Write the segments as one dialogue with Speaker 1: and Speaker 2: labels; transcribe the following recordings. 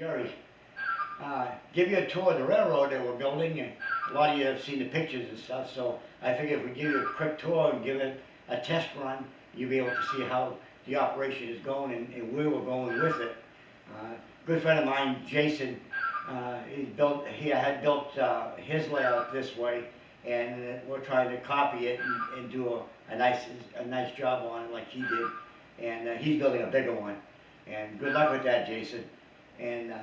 Speaker 1: Jerry, give you a tour of the railroad that we're building, and a lot of you have seen the pictures and stuff, so I figure if we give you a quick tour and give it a test run, you'll be able to see how the operation is going and where we're going with it. Good friend of mine, Jason, he had built his layout this way, and we're trying to copy it and do a nice job on it like he did, and he's building a bigger one. And good luck with that, Jason. And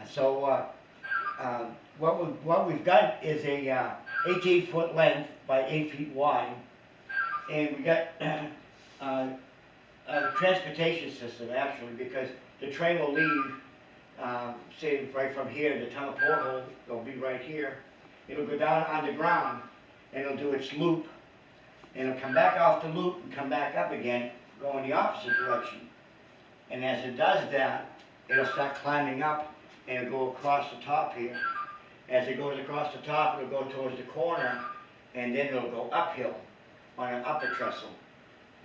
Speaker 1: what we've got is a 18-foot length by 8 feet wide, and we got a transportation system actually, because the train will leave, say right from here, the tunnel porthole, it'll be right here. It'll go down underground, and it'll do its loop, and it'll come back off the loop and come back up again, go in the opposite direction. And as it does that, it'll start climbing up, and it'll go across the top here. As it goes across the top, it'll go towards the corner, and then it'll go uphill on an upper trestle.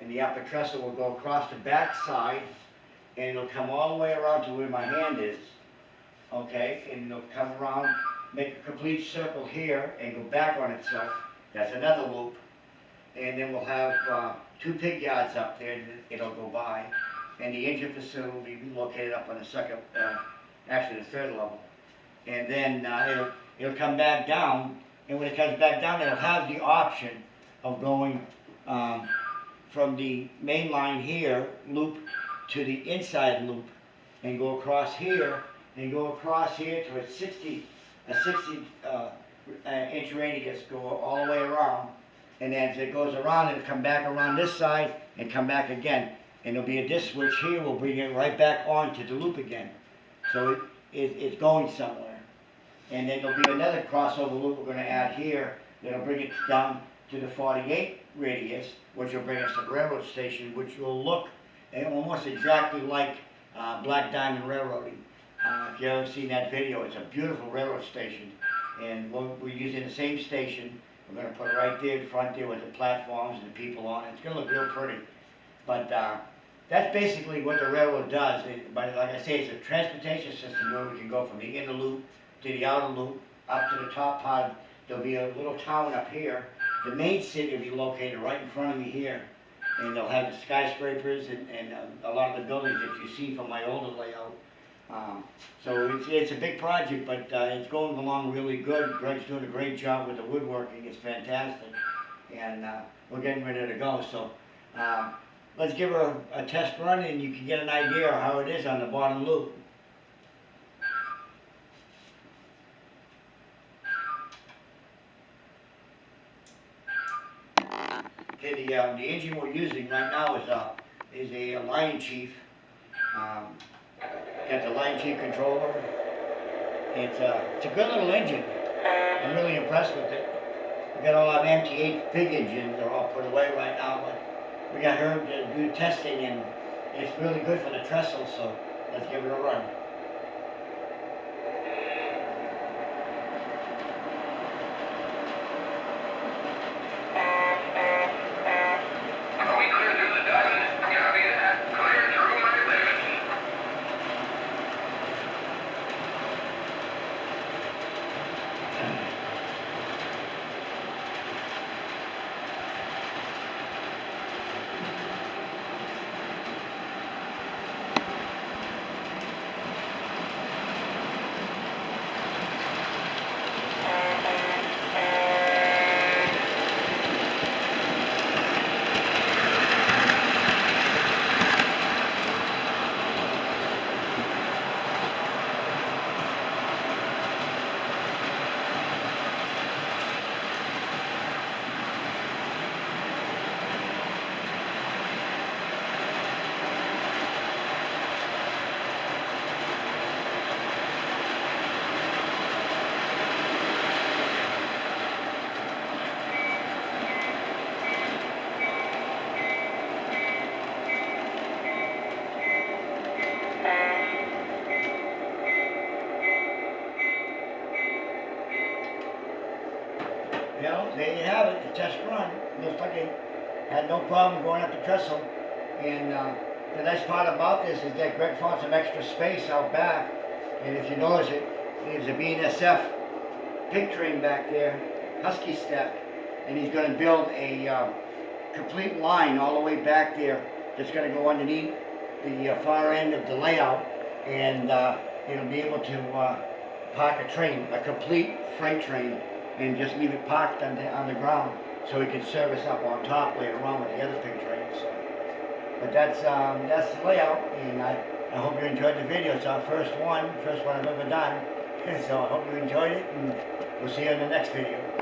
Speaker 1: And the upper trestle will go across the back side, and it'll come all the way around to where my hand is, okay? And it'll come around, make a complete circle here, and go back on itself. That's another loop. And then we'll have 2 pig yards up there that it'll go by. And the engine facility will be located up on the second, actually the third level. And then it'll come back down, and when it comes back down, it'll have the option of going from the main line here, loop, to the inside loop, and go across here, and go across here to a 60 inch radius, go all the way around. And as it goes around, it'll come back around this side and come back again. And there'll be a disc switch here, we'll bring it right back onto the loop again. So it's going somewhere. And then there'll be another crossover loop we're going to add here that'll bring it down to the 48 radius, which will bring us to the railroad station, which will look almost exactly like Black Diamond Railroading. If you've ever seen that video, it's a beautiful railroad station. And we're using the same station. We're going to put it right there in front there with the platforms and the people on it. It's going to look real pretty. But that's basically what the railroad does. But like I say, it's a transportation system where we can go from the inner loop to the outer loop, up to the top part. There'll be a little town up here. The main city will be located right in front of me here. And they'll have the skyscrapers and a lot of the buildings that you see from my older layout. So it's a big project, but it's going along really good. Greg's doing a great job with the woodworking. It's fantastic. And we're getting ready to go. So let's give her a test run, and you can get an idea of how it is on the bottom loop. Okay, the engine we're using right now is a Lion Chief. Got the Lion Chief controller. It's a good little engine. I'm really impressed with it. We got all our MT8 big engines. They're all put away right now, but we got her to do testing, and it's really good for the trestle, so let's give it a run. Well, there you have it, the test run. Looks like it had no problem going up the trestle. And the nice part about this is that Greg found some extra space out back And if you notice it, there's a BNSF pig train back there, Husky Step, and he's going to build a complete line all the way back there that's going to go underneath the far end of the layout, and it'll be able to park a train, a complete freight train, and just leave it parked on the ground so we can service up on top later on with the other pig trains. So. But that's the layout, and I hope you enjoyed the video. It's our first one I've ever done. So I hope you enjoyed it, and we'll see you in the next video.